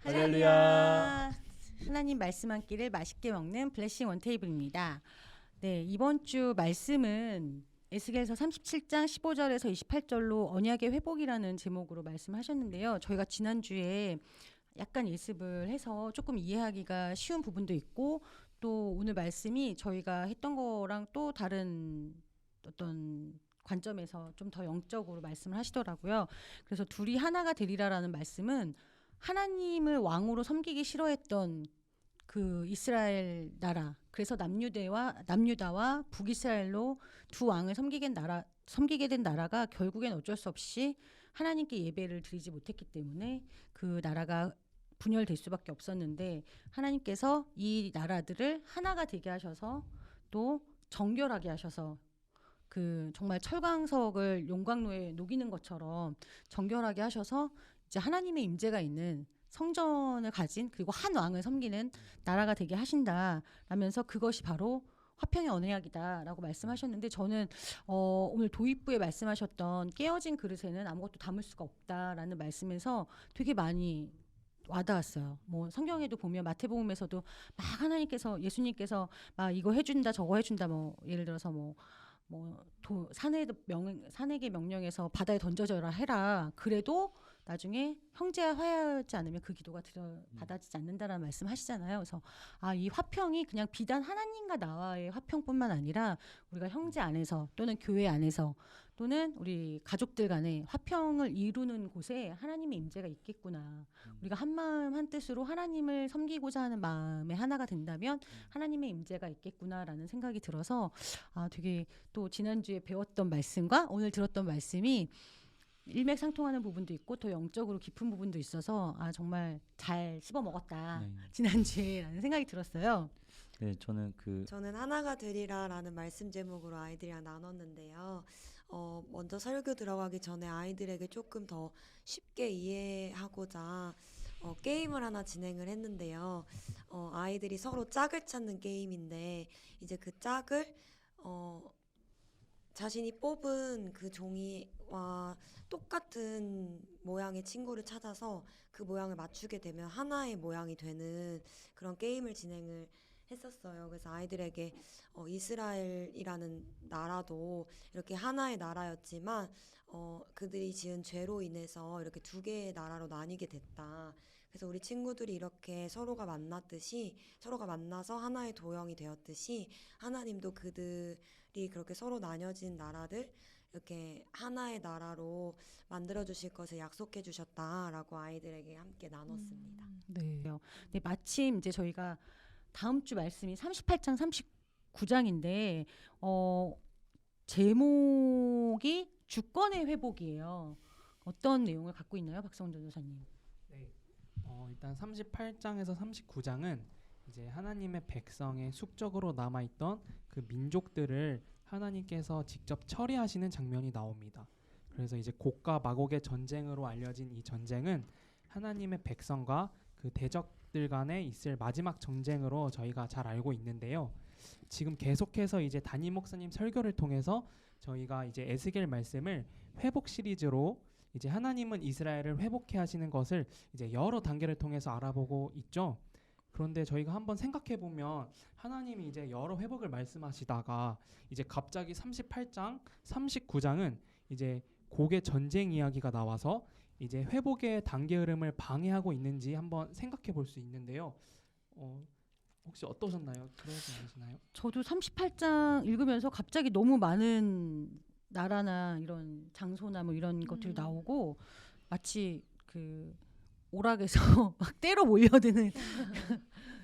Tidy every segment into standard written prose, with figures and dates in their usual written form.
할렐루야. 하나님 말씀 한 끼를 맛있게 먹는 블레싱 원테이블입니다. 네, 이번 주 말씀은 에스겔서 37장 15절에서 28절로 언약의 회복이라는 제목으로 말씀하셨는데요. 저희가 지난주에 약간 예습을 해서 조금 이해하기가 쉬운 부분도 있고, 또 오늘 말씀이 저희가 했던 거랑 또 다른 어떤 관점에서 좀 더 영적으로 말씀을 하시더라고요. 그래서 둘이 하나가 되리라라는 말씀은 하나님을 왕으로 섬기기 싫어했던 그 이스라엘 나라, 그래서 남유다와 북이스라엘로 두 왕을 섬기게 된 나라가 결국엔 어쩔 수 없이 하나님께 예배를 드리지 못했기 때문에 그 나라가 분열될 수밖에 없었는데, 하나님께서 이 나라들을 하나가 되게 하셔서 또 정결하게 하셔서 그 정말 철광석을 용광로에 녹이는 것처럼 정결하게 하셔서 이제 하나님의 임재가 있는 성전을 가진, 그리고 한 왕을 섬기는 나라가 되게 하신다라면서 그것이 바로 화평의 언약이다라고 말씀하셨는데, 저는 오늘 도입부에 말씀하셨던 깨어진 그릇에는 아무것도 담을 수가 없다라는 말씀에서 되게 많이 와닿았어요. 뭐 성경에도 보면 마태복음에서도 막 하나님께서, 예수님께서 막 이거 해준다 저거 해준다, 뭐 예를 들어서 산에게 명령해서 바다에 던져져라 해라. 그래도 나중에 형제와 화해하지 않으면 그 기도가 받아지지 않는다라는 말씀하시잖아요. 그래서 이 화평이 그냥 비단 하나님과 나와의 화평뿐만 아니라 우리가 형제 안에서 또는 교회 안에서 또는 우리 가족들 간에 화평을 이루는 곳에 하나님의 임재가 있겠구나. 우리가 한 마음 한 뜻으로 하나님을 섬기고자 하는 마음에 하나가 된다면 하나님의 임재가 있겠구나라는 생각이 들어서 되게 또 지난주에 배웠던 말씀과 오늘 들었던 말씀이 일맥상통하는 부분도 있고 더 영적으로 깊은 부분도 있어서 정말 잘 씹어 먹었다. 네. 지난주에라는 생각이 들었어요. 네, 저는 하나가 되리라라는 말씀 제목으로 아이들이랑 나눴는데요. 먼저 설교 들어가기 전에 아이들에게 조금 더 쉽게 이해하고자 게임을 하나 진행을 했는데요. 아이들이 서로 짝을 찾는 게임인데, 이제 그 짝을 자신이 뽑은 그 종이와 똑같은 모양의 친구를 찾아서 그 모양을 맞추게 되면 하나의 모양이 되는 그런 게임을 진행을 했었어요. 그래서 아이들에게 이스라엘이라는 나라도 이렇게 하나의 나라였지만 그들이 지은 죄로 인해서 이렇게 두 개의 나라로 나뉘게 됐다. 그래서 우리 친구들이 이렇게 서로가 만나서 하나의 도형이 되었듯이 하나님도 그들이 그렇게 서로 나뉘어진 나라들 이렇게 하나의 나라로 만들어 주실 것을 약속해 주셨다라고 아이들에게 함께 나눴습니다. 네. 네, 마침 이제 저희가 다음 주 말씀이 38장 39장인데 제목이 주권의 회복이에요. 어떤 내용을 갖고 있나요, 박성훈 전도사님? 네. 일단 38장에서 39장은 이제 하나님의 백성의 숙적으로 남아있던 그 민족들을 하나님께서 직접 처리하시는 장면이 나옵니다. 그래서 이제 곡과 마곡의 전쟁으로 알려진 이 전쟁은 하나님의 백성과 그 대적들 간에 있을 마지막 전쟁으로 저희가 잘 알고 있는데요. 지금 계속해서 이제 담임 목사님 설교를 통해서 저희가 이제 에스겔 말씀을 회복 시리즈로 이제 하나님은 이스라엘을 회복해 하시는 것을 이제 여러 단계를 통해서 알아보고 있죠. 그런데 저희가 한번 생각해 보면 하나님이 이제 여러 회복을 말씀하시다가 이제 갑자기 38장, 39장은 이제 곡의 전쟁 이야기가 나와서 이제 회복의 단계 흐름을 방해하고 있는지 한번 생각해 볼 수 있는데요. 혹시 어떠셨나요? 그러지 않으시나요? 저도 38장 읽으면서 갑자기 너무 많은 나라나 이런 장소나 뭐 이런 것들이 나오고 마치 그 오락에서 막 때로 몰려드는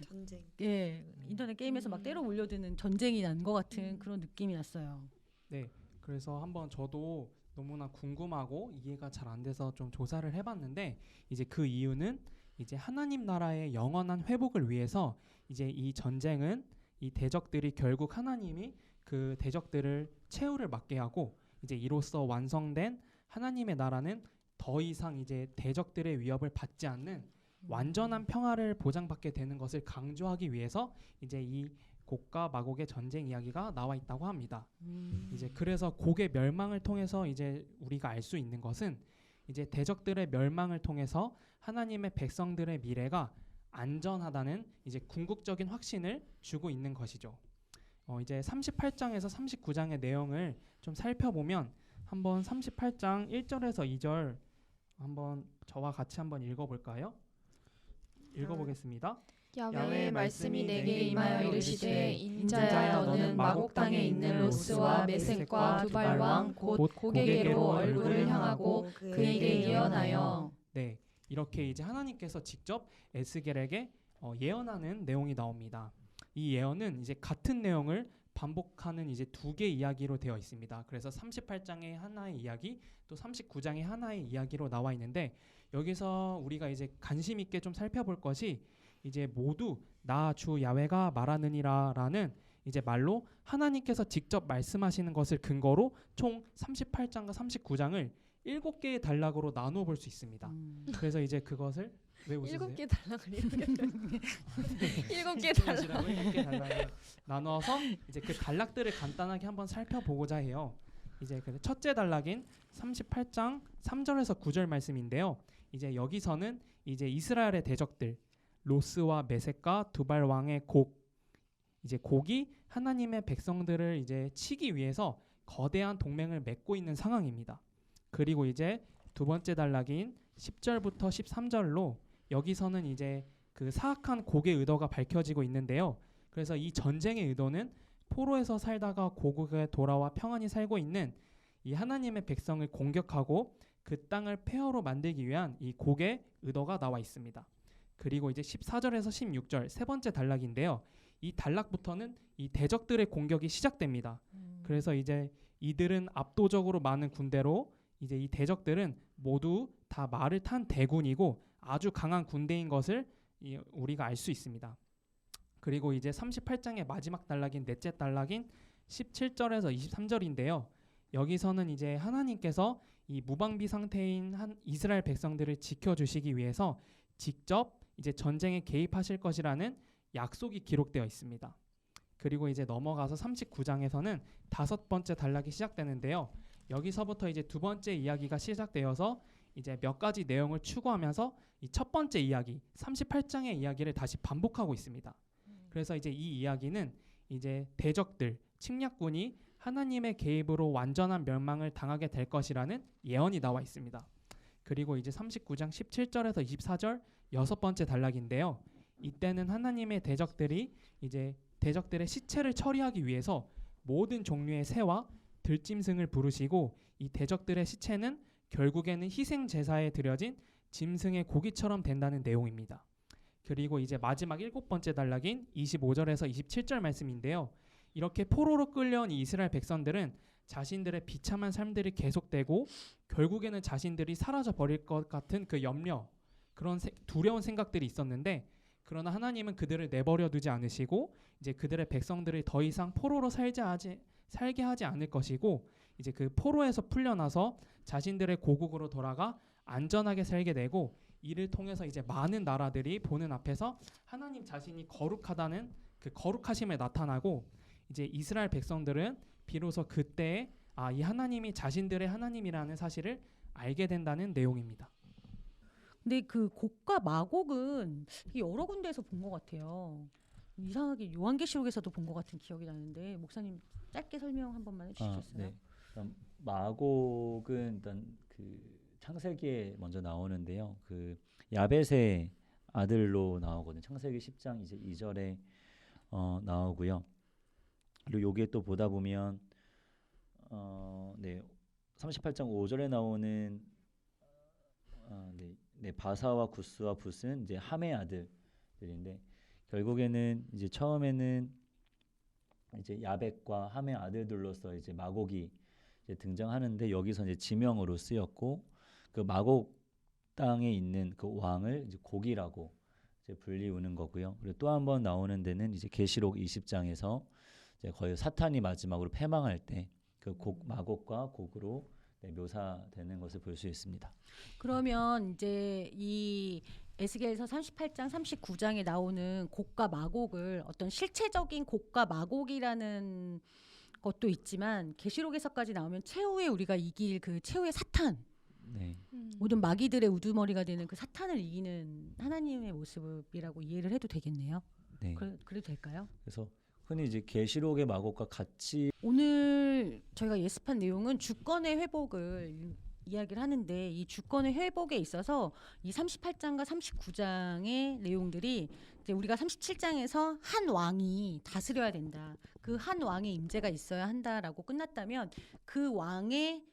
전쟁. 예, 인터넷 게임에서 막 때로 몰려드는 전쟁이 난 것 같은 그런 느낌이 났어요. 네, 그래서 한번 저도 너무나 궁금하고 이해가 잘 안 돼서 좀 조사를 해봤는데, 이제 그 이유는 이제 하나님 나라의 영원한 회복을 위해서 이제 이 전쟁은 이 대적들이 결국 하나님이 그 대적들을 최후를 맞게 하고 이제 이로써 완성된 하나님의 나라는 더 이상 이제 대적들의 위협을 받지 않는 완전한 평화를 보장받게 되는 것을 강조하기 위해서 이제 이 곡과 마곡의 전쟁 이야기가 나와 있다고 합니다. 이제 그래서 곡의 멸망을 통해서 이제 우리가 알 수 있는 것은 이제 대적들의 멸망을 통해서 하나님의 백성들의 미래가 안전하다는 이제 궁극적인 확신을 주고 있는 것이죠. 이제 38장에서 39장의 내용을 좀 살펴보면 한번 38장 1절에서 2절 한번 저와 같이 한번 읽어볼까요? 읽어보겠습니다. 야훼의 말씀이 내게 임하여 이르시되 인자야 너는 마곡 땅에 있는 로스와 메섹과 두발 왕 곧 고게게로 얼굴을 향하고 그에게 예언하여. 네, 이렇게 이제 하나님께서 직접 에스겔에게 예언하는 내용이 나옵니다. 이 예언은 이제 같은 내용을 반복하는 이제 두 개의 이야기로 되어 있습니다. 그래서 38장의 하나의 이야기, 또 39장의 하나의 이야기로 나와 있는데 여기서 우리가 이제 관심 있게 좀 살펴볼 것이 이제 모두 나 주 야훼가 말하느니라라는 이제 말로 하나님께서 직접 말씀하시는 것을 근거로 총 38장과 39장을 7개의 단락으로 나누어 볼 수 있습니다. 그래서 이제 그것을 왜 웃으세요? 7개 단락을 이렇게 7개 단락 7개 단락을 나눠서 이제 그 단락들을 간단하게 한번 살펴보고자 해요. 이제 그 첫째 단락인 38장 3절에서 9절 말씀인데요. 이제 여기서는 이제 이스라엘의 대적들 로스와 메섹과 두발 왕의 이제 곡이 하나님의 백성들을 이제 치기 위해서 거대한 동맹을 맺고 있는 상황입니다. 그리고 이제 두 번째 단락인 10절부터 13절로 여기서는 이제 그 사악한 곡의 의도가 밝혀지고 있는데요. 그래서 이 전쟁의 의도는 포로에서 살다가 고국에 돌아와 평안히 살고 있는 이 하나님의 백성을 공격하고 그 땅을 폐허로 만들기 위한 이 곡의 의도가 나와 있습니다. 그리고 이제 14절에서 16절 세 번째 단락인데요. 이 단락부터는 이 대적들의 공격이 시작됩니다. 그래서 이제 이들은 압도적으로 많은 군대로 이제 이 대적들은 모두 다 말을 탄 대군이고 아주 강한 군대인 것을 우리가 알 수 있습니다. 그리고 이제 38장의 마지막 단락인 넷째 단락인 17절에서 23절인데요. 여기서는 이제 하나님께서 이 무방비 상태인 이스라엘 백성들을 지켜주시기 위해서 직접 이제 전쟁에 개입하실 것이라는 약속이 기록되어 있습니다. 그리고 이제 넘어가서 39장에서는 다섯 번째 단락이 시작되는데요. 여기서부터 이제 두 번째 이야기가 시작되어서 이제 몇 가지 내용을 추구하면서 이 첫 번째 이야기 38장의 이야기를 다시 반복하고 있습니다. 그래서 이제 이 이야기는 이제 대적들 침략군이 하나님의 개입으로 완전한 멸망을 당하게 될 것이라는 예언이 나와 있습니다. 그리고 이제 39장 17절에서 24절 여섯 번째 단락인데요. 이때는 하나님의 대적들이 이제 대적들의 시체를 처리하기 위해서 모든 종류의 새와 들짐승을 부르시고 이 대적들의 시체는 결국에는 희생 제사에 드려진 짐승의 고기처럼 된다는 내용입니다. 그리고 이제 마지막 일곱 번째 단락인 25절에서 27절 말씀인데요. 이렇게 포로로 끌려온 이 이스라엘 백성들은 자신들의 비참한 삶들이 계속되고 결국에는 자신들이 사라져 버릴 것 같은 그 염려, 그런 두려운 생각들이 있었는데 그러나 하나님은 그들을 내버려 두지 않으시고 이제 그들의 백성들을 더 이상 포로로 살게 하지 않을 것이고 이제 그 포로에서 풀려나서 자신들의 고국으로 돌아가 안전하게 살게 되고 이를 통해서 이제 많은 나라들이 보는 앞에서 하나님 자신이 거룩하다는 그 거룩하심을 나타나고 이제 이스라엘 백성들은 비로소 그때 이 하나님이 자신들의 하나님이라는 사실을 알게 된다는 내용입니다. 근데 그 곡과 마곡은 여러 군데에서 본 것 같아요. 이상하게 요한계시록에서도 본 것 같은 기억이 나는데 목사님 짧게 설명 한 번만 해주시겠어요? 네. 마곡은 일단 그 창세기에 먼저 나오는데요. 그 야벳의 아들로 나오거든요. 창세기 10장 이제 2절에 나오고요. 그리고 여기에 또 보다 보면 38장 5절에 나오는 바사와 구스와 붓은 이제 함의 아들들인데 결국에는 이제 처음에는 이제 야벳과 함의 아들들로서 이제 마곡이 이제 등장하는데 여기서 이제 지명으로 쓰였고 그 마곡 땅에 있는 그 왕을 이제 곡이라고 이제 불리우는 거고요. 그리고 또 한 번 나오는 데는 이제 계시록 20장에서 이제 거의 사탄이 마지막으로 패망할 때 그 마곡과 곡으로 묘사되는 것을 볼 수 있습니다. 그러면 이제 이 에스겔서 38장 39장에 나오는 곡과 마곡을 어떤 실체적인 곡과 마곡이라는 것도 있지만 계시록에서까지 나오면 최후에 우리가 이길 그 최후의 사탄 네. 모든 마귀들의 우두머리가 되는 그 사탄을 이기는 하나님의 모습이라고 이해를 해도 되겠네요. 네. 그래도 될까요? 그래서 흔히 이제 계시록의 마곡과 같이 오늘 저희가 예습한 내용은 주권의 회복을 이야기를 하는데 이 주권의 회복에 있어서 이 38장과 39장의 내용들이 이제 우리가 37장에서 한 왕이 다스려야 된다. 그 한 왕의 임재가 있어야 한다라고 끝났다면 그 왕의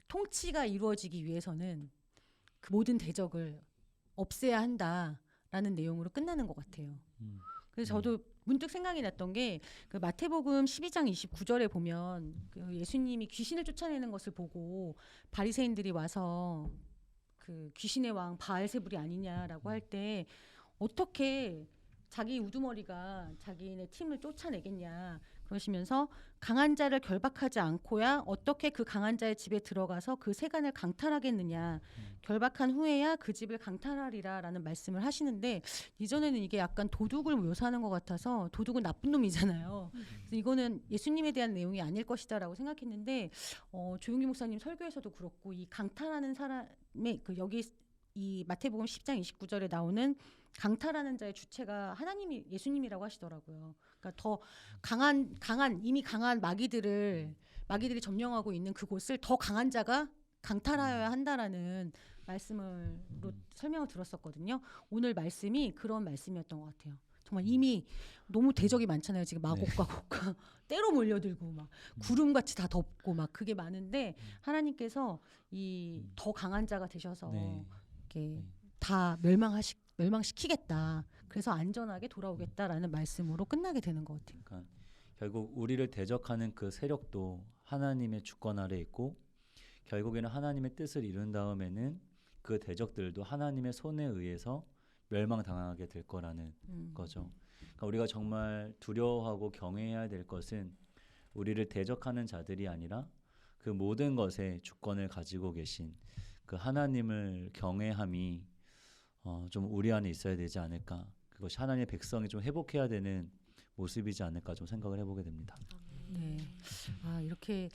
통치가 이루어지기 위해서는 그 모든 대적을 없애야 한다라는 내용으로 끝나는 것 같아요. 그래서 저도 문득 생각이 났던 게 그 마태복음 12장 29절에 보면 그 예수님이 귀신을 쫓아내는 것을 보고 바리새인들이 와서 그 귀신의 왕 바알세불이 아니냐라고 할 때 어떻게 자기 우두머리가 자기네 팀을 쫓아내겠냐 그러시면서 강한 자를 결박하지 않고야 어떻게 그 강한 자의 집에 들어가서 그 세간을 강탈하겠느냐 결박한 후에야 그 집을 강탈하리라라는 말씀을 하시는데 이전에는 이게 약간 도둑을 묘사하는 것 같아서 도둑은 나쁜 놈이잖아요. 그래서 이거는 예수님에 대한 내용이 아닐 것이다라고 생각했는데 조용기 목사님 설교에서도 그렇고 이 강탈하는 사람의 그 여기 이 마태복음 10장 29절에 나오는 강탈하는 자의 주체가 하나님이 예수님이라고 하시더라고요. 그러니까 더 강한 이미 강한 마귀들이 점령하고 있는 그곳을 더 강한 자가 강탈하여야 한다라는 말씀으로 설명을 들었었거든요. 오늘 말씀이 그런 말씀이었던 것 같아요. 정말 이미 너무 대적이 많잖아요. 지금 마곡과 곡과 때로 몰려들고 막 구름같이 다 덮고 막 그게 많은데 하나님께서 이 더 강한 자가 되셔서 네. 이렇게 다 멸망시키겠다. 그래서 안전하게 돌아오겠다라는 말씀으로 끝나게 되는 것 같아요. 그러니까 결국 우리를 대적하는 그 세력도 하나님의 주권 아래 있고 결국에는 하나님의 뜻을 이룬 다음에는 그 대적들도 하나님의 손에 의해서 멸망당하게 될 거라는 거죠. 그러니까 우리가 정말 두려워하고 경외해야 될 것은 우리를 대적하는 자들이 아니라 그 모든 것에 주권을 가지고 계신 그 하나님을 경외함이 좀 우리 안에 있어야 되지 않을까. 그것이 하나님의 백성이 좀 회복해야 되는 모습이지 않을까 좀 생각을 해보게 됩니다. 네. 이렇게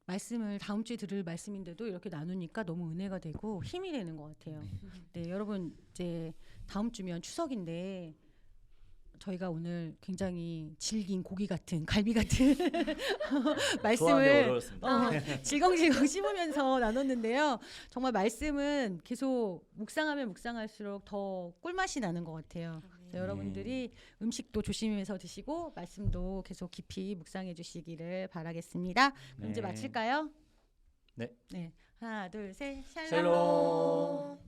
말씀을 다음 주에 들을 말씀인데도 이렇게 나누니까 너무 은혜가 되고 힘이 되는 것 같아요. 네, 여러분 이제 다음 주면 추석인데 저희가 오늘 굉장히 질긴 고기 같은 갈비 같은 말씀을 어려웠습니다. 질겅질겅 씹으면서 나눴는데요. 정말 말씀은 계속 묵상하면 묵상할수록 더 꿀맛이 나는 것 같아요. 그래서 여러분들이 음식도 조심해서 드시고 말씀도 계속 깊이 묵상해 주시기를 바라겠습니다. 그럼 이제 네. 마칠까요? 네. 네. 하나, 둘, 셋. 샬롬.